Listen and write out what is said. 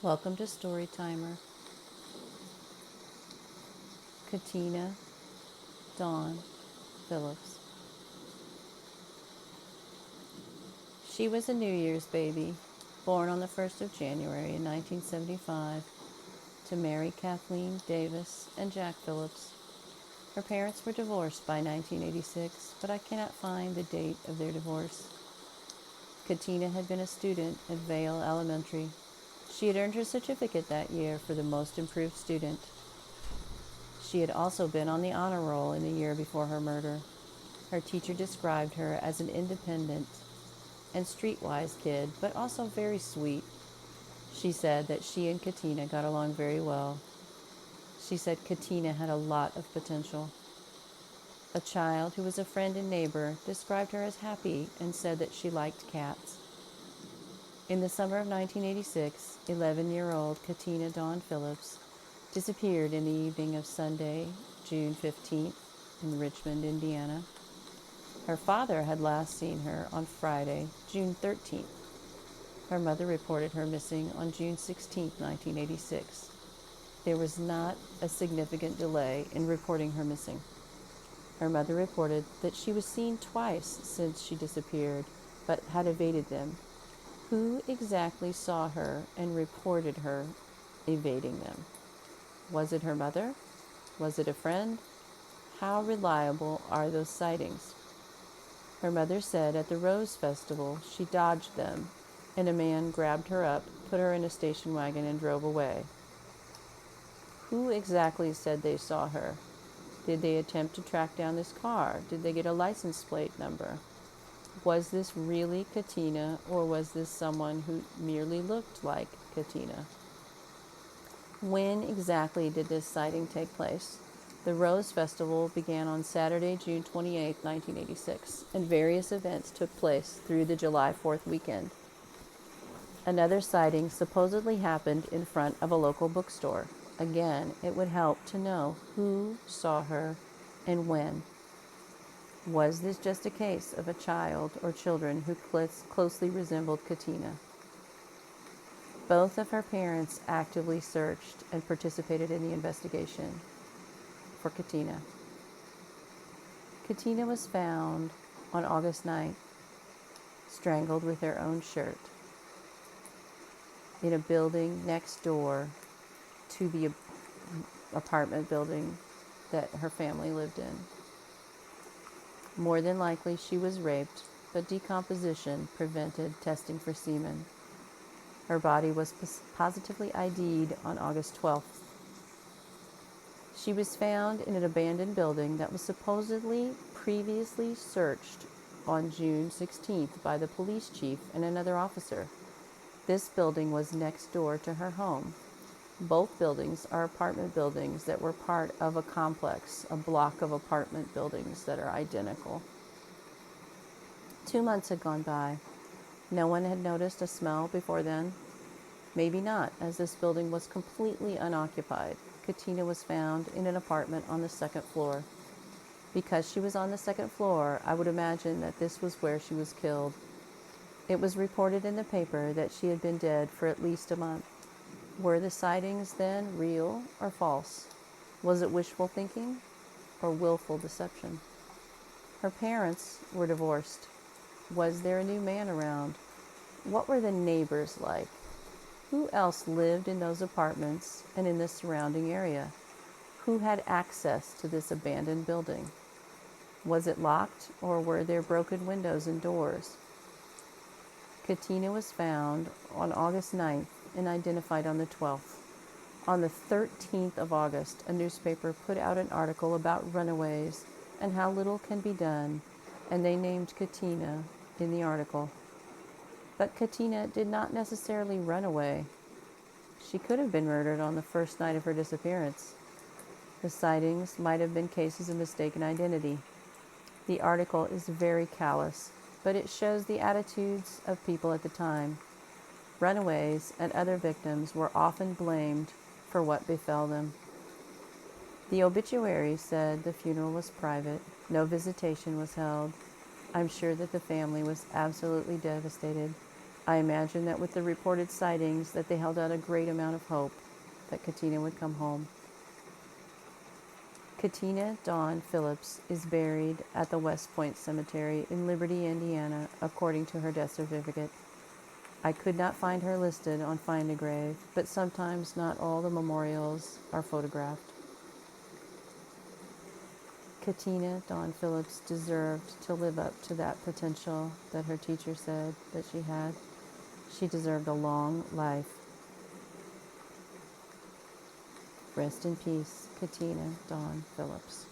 Welcome to Storytimer. Katina Dawn Phillips. She was a New Year's baby, born on the 1st of January in 1975 to Mary Kathleen Davis and Jack Phillips. Her parents were divorced by 1986, but I cannot find the date of their divorce. Katina had been a student at Vale Elementary. She had earned her certificate that year for the most improved student. She had also been on the honor roll in the year before her murder. Her teacher described her as an independent and streetwise kid, but also very sweet. She said that she and Katina got along very well. She said Katina had a lot of potential. A child who was a friend and neighbor described her as happy and said that she liked cats. In the summer of 1986, 11-year-old Katina Dawn Phillips disappeared in the evening of Sunday, June 15th, in Richmond, Indiana. Her father had last seen her on Friday, June 13th. Her mother reported her missing on June 16, 1986. There was not a significant delay in reporting her missing. Her mother reported that she was seen twice since she disappeared, but had evaded them. Who exactly saw her and reported her evading them? Was it her mother? Was it a friend? How reliable are those sightings? Her mother said at the Rose Festival she dodged them, and a man grabbed her up, put her in a station wagon, and drove away. Who exactly said they saw her? Did they attempt to track down this car? Did they get a license plate number? Was this really Katina, or was this someone who merely looked like Katina? When exactly did this sighting take place? The Rose Festival began on Saturday, June 28, 1986, and various events took place through the July 4th weekend. Another sighting supposedly happened in front of a local bookstore. Again, it would help to know who saw her and when. Was this just a case of a child or children who closely resembled Katina? Both of her parents actively searched and participated in the investigation for Katina. Katina was found on August 9th, strangled with her own shirt, in a building next door to the apartment building that her family lived in. More than likely, she was raped, but decomposition prevented testing for semen. Her body was positively ID'd on August 12th. She was found in an abandoned building that was supposedly previously searched on June 16th by the police chief and another officer. This building was next door to her home. Both buildings are apartment buildings that were part of a complex, a block of apartment buildings that are identical. 2 months had gone by. No one had noticed a smell before then. Maybe not, as this building was completely unoccupied. Katina was found in an apartment on the second floor. Because she was on the second floor, I would imagine that this was where she was killed. It was reported in the paper that she had been dead for at least a month. Were the sightings then real or false? Was it wishful thinking or willful deception? Her parents were divorced. Was there a new man around? What were the neighbors like? Who else lived in those apartments and in the surrounding area? Who had access to this abandoned building? Was it locked, or were there broken windows and doors? Katina was found on August 9th and identified on the 12th. On the 13th of August, a newspaper put out an article about runaways and how little can be done, and they named Katina in the article. But Katina did not necessarily run away. She could have been murdered on the first night of her disappearance. The sightings might have been cases of mistaken identity. The article is very callous, but it shows the attitudes of people at the time. Runaways and other victims were often blamed for what befell them. The obituary said the funeral was private, no visitation was held. I'm sure that the family was absolutely devastated. I imagine that with the reported sightings that they held out a great amount of hope that Katina would come home. Katina Dawn Phillips is buried at the West Point Cemetery in Liberty, Indiana, according to her death certificate. I could not find her listed on Find a Grave, but sometimes not all the memorials are photographed. Katina Dawn Phillips deserved to live up to that potential that her teacher said that she had. She deserved a long life. Rest in peace, Katina Dawn Phillips.